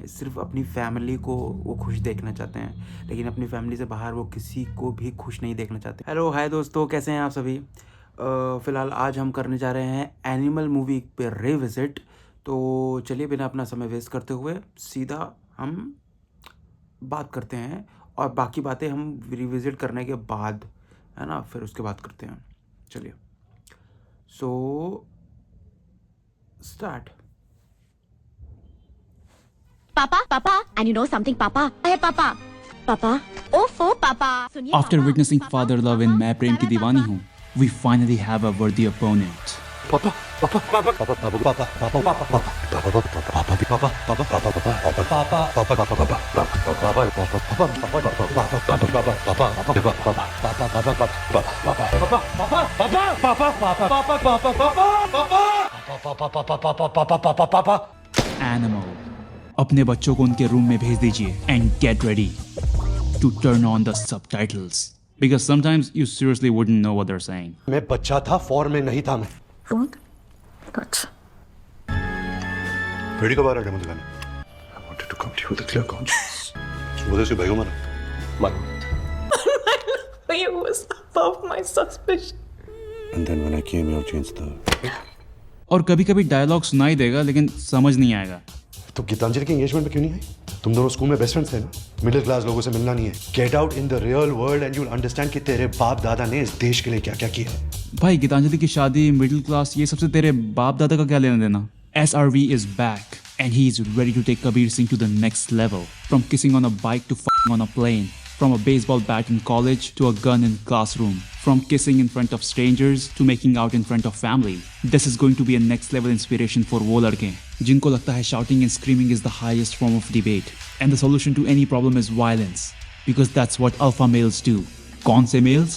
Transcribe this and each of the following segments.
सिर्फ अपनी फैमिली को वो खुश देखना चाहते हैं, लेकिन अपनी फैमिली से बाहर वो किसी को भी खुश नहीं देखना चाहते। हेलो हाय दोस्तों, कैसे हैं आप सभी। फ़िलहाल आज हम करने जा रहे हैं एनिमल मूवी पे रिविज़िट। तो चलिए बिना अपना समय वेस्ट करते हुए सीधा हम बात करते हैं, और बाकी बातें हम रिविज़िट करने के बाद, है ना, फिर उसके बाद करते हैं। चलिए, so start. Papa, and you know something, Papa? Hey, Papa. Papa. Oh, Papa. After witnessing father love in मैं प्रेम की दीवानी हूँ, we finally have a worthy opponent. Papa, Papa, Papa, Papa, Papa, Papa, Papa, Papa, Papa, Papa, Papa, Papa, Papa, Animal. अपने बच्चों को उनके room में भेज दीजिए and get ready to turn on the subtitles because sometimes you seriously wouldn't know what they're saying. मैं बच्चा था, फॉर्म में नहीं था मैं। बेटी कब आ रहा है डेमो दिखाने? I wanted to come to you with a clear conscience. सुबह से भाई को मारा। It was above my suspicion. And then when I came here, changed the. और कभी-कभी डायलॉग सुनाई देगा लेकिन समझ नहीं आएगा। तो गीतांजलि की एंगेजमेंट में क्यों नहीं आई? तुम दोनों स्कूल में बेस्ट फ्रेंड्स थे ना? मिडिल क्लास लोगों से मिलना नहीं है। Get out in the real world and you will understand कि तेरे बाप दादा ने इस देश के लिए क्या क्या किया। भाई गीतांजलि की शादी, मिडिल क्लास, ये सबसे तेरे बाप दादा का क्या लेना देना? SRV is back and he is ready to take Kabir Singh to the next level. From kissing on a bike to f***ing on a plane. From a baseball bat in college to a gun in classroom. From kissing in front of strangers to making out in front of family. This is going to be a next level inspiration for वो लड़के जिनको लगता है shouting and screaming is the highest form of debate. And the solution to any problem is violence. Because that's what alpha males do. कौन से males?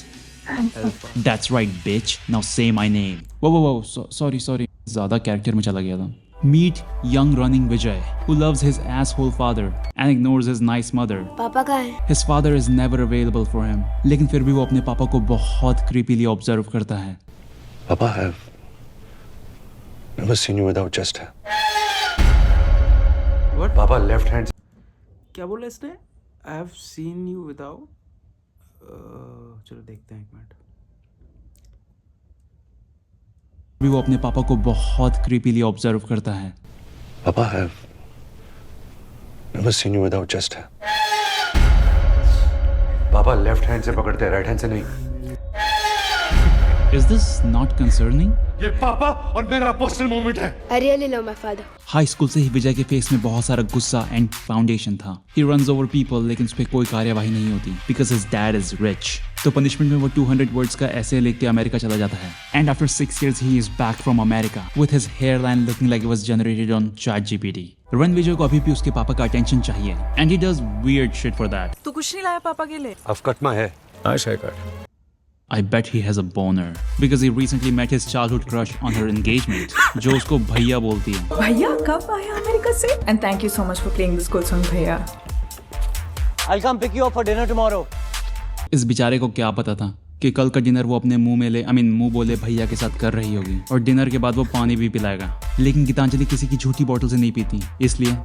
That's right, bitch. Now say my name. Whoa. Sorry. ज़्यादा character में चला गया था. Meet young running Vijay, who loves his asshole father and ignores his nice mother. पापा कहाँ है? His father is never available for him. लेकिन फिर भी वो अपने पापा को बहुत creepily observe करता है. Papa, I've never seen you without chest hair. What? Papa, left hand. क्या बोला इसने? I have seen you without. चलो देखते हैं एक मिनट। भी वो अपने पापा को बहुत creepily observe करता है. Papa, I've never seen you without chest hair. पापा लेफ्ट हैंड से पकड़ते हैं, राइट हैंड से नहीं। Is this not concerning? ये पापा और मेरा पर्सनल मोमेंट है। I really love my father. High school से ही विजय के फेस में बहुत सारा गुस्सा एंड फाउंडेशन था. He runs over people लेकिन उस पर कोई कार्यवाही नहीं होती because his dad is rich. तो पनिशमेंट में वो 200 वर्ड्स का ऐसे लिख के अमेरिका चला जाता है. And after 6 years he is back from America with his hairline looking like it was generated on ChatGPT. Ran Vijay को अभी भी उसके पापा का अटेंशन चाहिए and he does weird shit for that. तू कुछ नहीं लाया पापा के लिए? I've cut my hair. Nice haircut. I bet he has a boner because he recently met his childhood crush on her engagement, जो उसको भैया बोलती है. भैया कब आया अमेरिका से? And thank you so much for playing this good song, भैया. I'll come pick you up for dinner tomorrow. इस बेचारे को क्या पता था कि कल का डिनर वो अपने मुंह बोले भैया के साथ कर रही होगी और डिनर के बाद वो पानी भी पिलाएगा. लेकिन गीतांजलि किसी की झूठी बोतल से नहीं पीती, इसलिए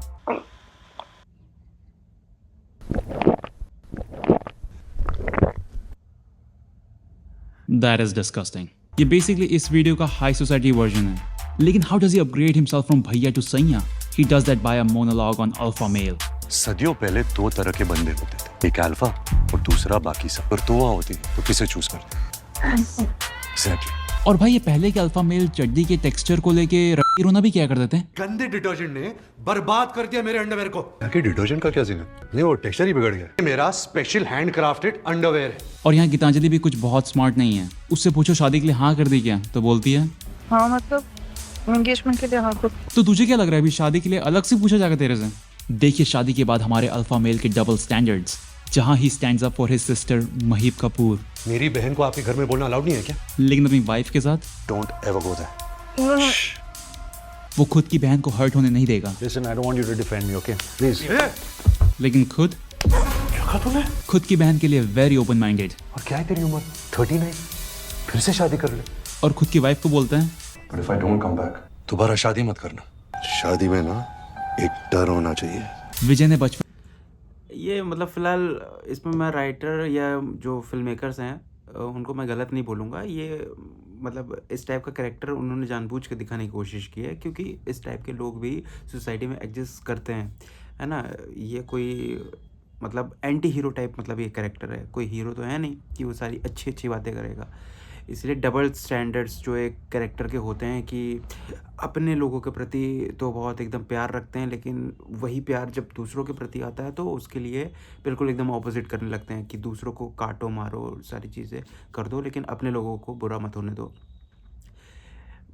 That is disgusting. ये बेसिकली इस वीडियो का हाई सोसाइटी वर्जन है. लेकिन how does he upgrade himself from भैया to सैया? He does that by a monologue on alpha male. सदियों पहले दो तरह के बंदे होते थे, एक अल्फा और दूसरा बाकी सब. और तो होती तो किसे चूज करते? Exactly. और भाई ये पहले के अल्फा मेल चड्डी के टेक्सचर को लेके रोना भी क्या कर देते हैं. गंदे डिटर्जेंट ने बर्बाद कर दिया मेरे अंडरवेयर को. कि डिटर्जेंट का क्या सीन है? नहीं, वो टेक्सचर ही बिगड़ गया. मेरा स्पेशल हैंड क्राफ्टेड अंडरवेयर है. और यहाँ गीतांजलि भी कुछ बहुत स्मार्ट नहीं है. उससे पूछो शादी के लिए हाँ कर दी क्या, तो बोलती है हाँ मतलब एंगेजमेंट के लिए हाँ खुद. तो तुझे क्या लग रहा है अभी शादी के लिए अलग से पूछा जाएगा तेरे से. देखिए शादी के बाद हमारे अल्फा मेल के डबल स्टैंडर्ड्स, जहाँ he stands up for his sister Mahip Kapoor. मेरी बहन को आपके घर में बोलना अलाउड नहीं है क्या? लेकिन अपनी वाइफ के साथ डोंट एवर गो देयर. वो खुद की बहन को हर्ट होने नहीं देगा. Listen, I don't want you to defend me, okay? Please. लेकिन क्या तूने? खुद की बहन के लिए वेरी ओपन माइंडेड. और क्या है तेरी उम्र? 39. फिर से शादी कर ले. और खुद की वाइफ को बोलता है But if I don't come back, दोबारा शादी मत करना. शादी में ना एक डर होना चाहिए. विजय ने बचपन ये मतलब फ़िलहाल इसमें मैं राइटर या जो फ़िल्म मेकर्स हैं उनको मैं गलत नहीं बोलूँगा। ये मतलब इस टाइप का कैरेक्टर उन्होंने जानबूझ के दिखाने की कोशिश की है, क्योंकि इस टाइप के लोग भी सोसाइटी में एग्जिस्ट करते हैं, है ना? ये कोई मतलब एंटी हीरो टाइप मतलब ये कैरेक्टर है, कोई हीरो तो है नहीं कि वो सारी अच्छी अच्छी बातें करेगा। इसलिए डबल स्टैंडर्ड्स जो एक कैरेक्टर के होते हैं कि अपने लोगों के प्रति तो बहुत एकदम प्यार रखते हैं, लेकिन वही प्यार जब दूसरों के प्रति आता है तो उसके लिए बिल्कुल एकदम ऑपोजिट करने लगते हैं कि दूसरों को काटो मारो सारी चीज़ें कर दो, लेकिन अपने लोगों को बुरा मत होने दो।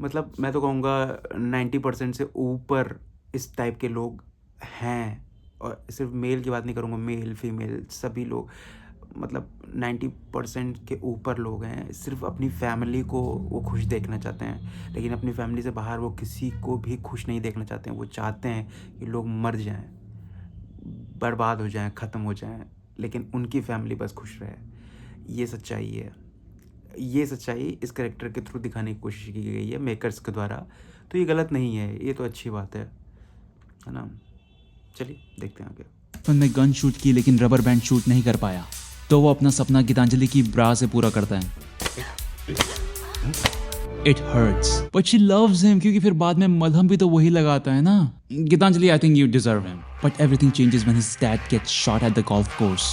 मतलब मैं तो कहूँगा 90% से ऊपर इस टाइप के लोग हैं, और सिर्फ मेल की बात नहीं करूँगा, मेल फीमेल सभी लोग, मतलब 90% के ऊपर लोग हैं सिर्फ अपनी फैमिली को वो खुश देखना चाहते हैं, लेकिन अपनी फैमिली से बाहर वो किसी को भी खुश नहीं देखना चाहते हैं। वो चाहते हैं कि लोग मर जाएं, बर्बाद हो जाएं, ख़त्म हो जाएं, लेकिन उनकी फैमिली बस खुश रहे। ये सच्चाई है। ये सच्चाई इस कैरेक्टर के थ्रू दिखाने की कोशिश की गई है मेकर्स के द्वारा, तो ये गलत नहीं है, ये तो अच्छी बात है ना? चलिए देखते हैं आगे। में गन शूट की लेकिन रबर बैंड शूट नहीं कर पाया, तो वो अपना सपना गीतांजलि की ब्रा से पूरा करता है। It hurts, but she loves him क्योंकि फिर बाद में मलहम भी तो वही लगाता है ना। Geetanjali, I think you deserve him, but everything changes when his dad gets shot at the golf course।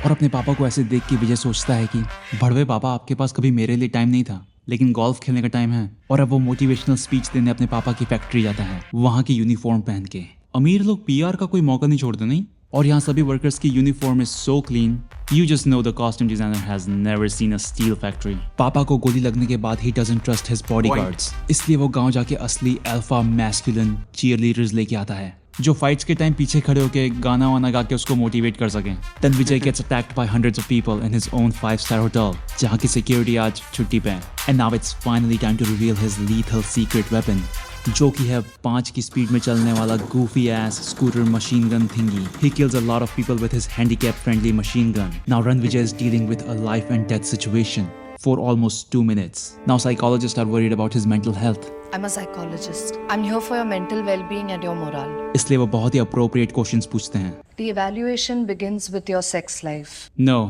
और अपने पापा को ऐसे देख के विजय सोचता है कि बड़वे पापा, आपके पास कभी मेरे लिए टाइम नहीं था, लेकिन गोल्फ खेलने का टाइम है। और अब वो मोटिवेशनल स्पीच देने अपने पापा की फैक्ट्री जाता है, वहाँ की यूनिफॉर्म पहन के। अमीर लोग पीआर का कोई मौका नहीं छोड़ते नहीं, और यहाँ सभी वर्कर्स की uniform is so clean, you just know the costume designer has never seen a steel factory. पापा को गोली लगने के बाद he doesn't trust his bodyguards, इसलिए वो गांव जाके असली अल्फा मैस्कुलिन चीयरलीडर्स लेके आता है, जो फाइट्स के टाइम पीछे खड़े होके गाना वाना गा के उसको मोटिवेट कर सकें। Then Vijay gets attacked by hundreds of people in his own 5-star hotel, जहाँ की सिक्योरिटी आज छुट्टी पे है। And now it's finally time to reveal his lethal secret weapon, जो कि है 5 की स्पीड में चलने वाला goofy ass scooter machine gun thingy. He kills a lot of people with his handicap friendly machine gun. Now Ranvijay is dealing with a life and death situation for almost 2 minutes. Now psychologists are worried about his mental health. I'm a psychologist. I'm here for your mental well-being and your morale. इसलिए वो बहुत ही appropriate questions पूछते हैं। The evaluation begins with your sex life. No,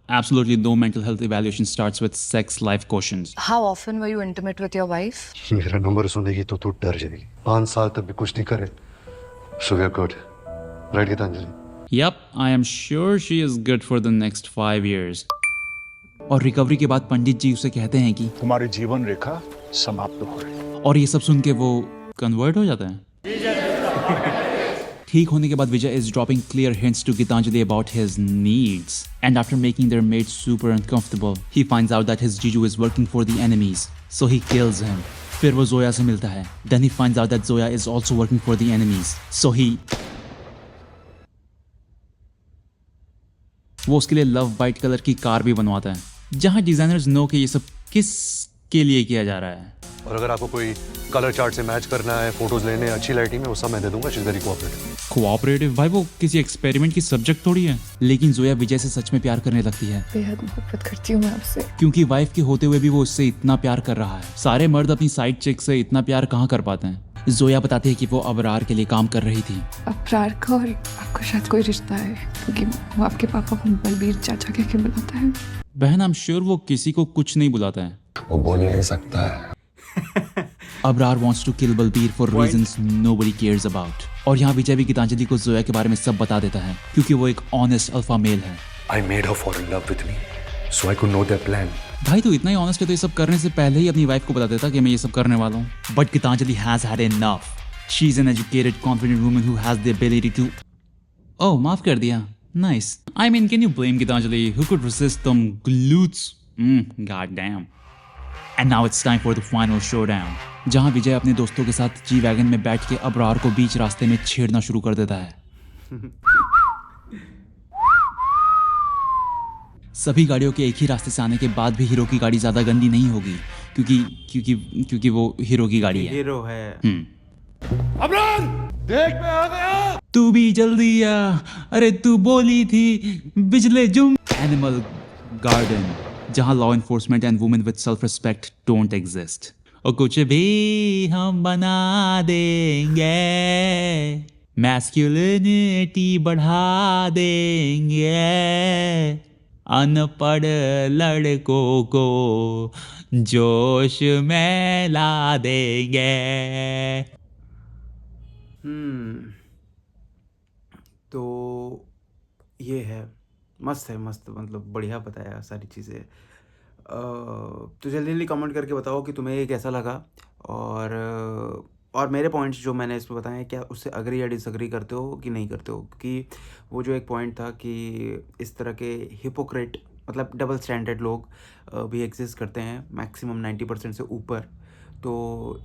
absolutely no mental health evaluation starts with sex life questions. How often were you intimate with your wife? मेरा number सुनेगी तो तू डर जाएगी। 5 साल तक भी कुछ नहीं करे, so we are good, right Geetanjali? Yep, I am sure she is good for the next 5 years. और रिकवरी के बाद पंडित जी उसे कहते हैं कि तुम्हारी जीवन रेखा समाप्त हो रही है। और ये सब सुन के वो कन्वर्ट हो जाता है। ठीक होने के बाद विजय is dropping clear hints to Gitanjali about his needs, and after making their mate super uncomfortable, he finds out that his Jiju is working for the enemies, so he kills him. फिर वो जोया से मिलता है, then he finds out that Zoya is also working for the enemies, so वो उसके लिए love white colour की car भी बनवाता है, जहाँ डिजाइनर्स नो कि ये सब किस के लिए किया जा रहा है। और अगर आपको कोई कलर चार्ट से मैच करना है, फोटोज लेने, अच्छी लाइटिंग में, वो सब मैं दे दूंगा। She is very cooperative. Cooperative भाई, वो किसी एक्सपेरिमेंट की सब्जेक्ट थोड़ी है। लेकिन जोया विजय से सच में प्यार करने लगती है, बेहद मोहब्बत करती हूँ मैं आपसे। क्योंकि वाइफ के होते हुए भी वो उससे इतना प्यार कर रहा है। सारे मर्द अपनी साइड चिक से इतना प्यार कहाँ कर पाते हैं। जोया बताती है कि वो अबरार के लिए काम कर रही थी। अबरार का और आपका शायद कोई रिश्ता है, क्योंकि वो आपके पापा को बलबीर चाचा कह के बुलाता है। बहन, आई एम श्योर वो किसी को कुछ नहीं बुलाता है। वो बोल नहीं सकता है। Abrar wants to kill Balbir for reasons nobody cares about। और यहाँ विजय भी गीतांजलि को जोया के बारे में सब बता देता है, क्योंकि वो एक ऑनेस्ट अल्फा मेल है। I made her fall in love with me, so I could know their plan. भाई तू इतना ही ऑनेस्ट है तो ये सब करने से पहले ही अपनी वाइफ को बता देता कि मैं ये सब करने वाला हूँ। But Geetanjali has had enough. She is an educated confident woman who has the ability to oh माफ कर दिया, nice. I mean can you blame Geetanjali who could resist them glutes? God damn। And now it's time for the final showdown, जहां विजय अपने दोस्तों के साथ G wagon में बैठ के अबरार को बीच रास्ते में छेड़ना शुरू कर देता है। सभी गाड़ियों के एक ही रास्ते से आने के बाद भी हीरो की गाड़ी ज्यादा गंदी नहीं होगी, क्योंकि वो हीरो की गाड़ी है। हीरो है। अबरार, देख मैं आ गया। तू भी जल्दी आ, अरे तू बोली थी बिजले जुम। एनिमल गार्डन, जहां law enforcement and women with self respect don't exist. और कुछ भी हम बना देंगे, मैस्कुलिनिटी बढ़ा देंगे अनपढ़ लड़कों को जोश में ला देंगे। तो ये है मस्त है, मस्त मतलब बढ़िया बताया सारी चीज़ें। तो जल्दी जल्दी कमेंट करके बताओ कि तुम्हें ये कैसा लगा, और मेरे पॉइंट्स जो मैंने इसमें बताए हैं क्या उससे अग्री या डिसअग्री करते हो कि नहीं करते हो। क्योंकि वो जो एक पॉइंट था कि इस तरह के हिपोक्रेट मतलब डबल स्टैंडर्ड लोग भी एग्जिस्ट करते हैं मैक्सिमम 90% से ऊपर। तो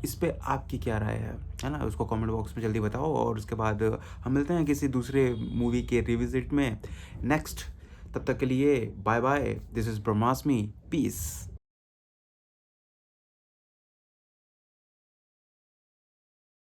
इस पे आपकी क्या राय है ना, उसको कमेंट बॉक्स में जल्दी बताओ। और उसके बाद हम मिलते हैं किसी दूसरे मूवी के रिविजिट में नेक्स्ट। तब तक के लिए बाय बाय, दिस इज़ ब्रह्मास्मि, पीस।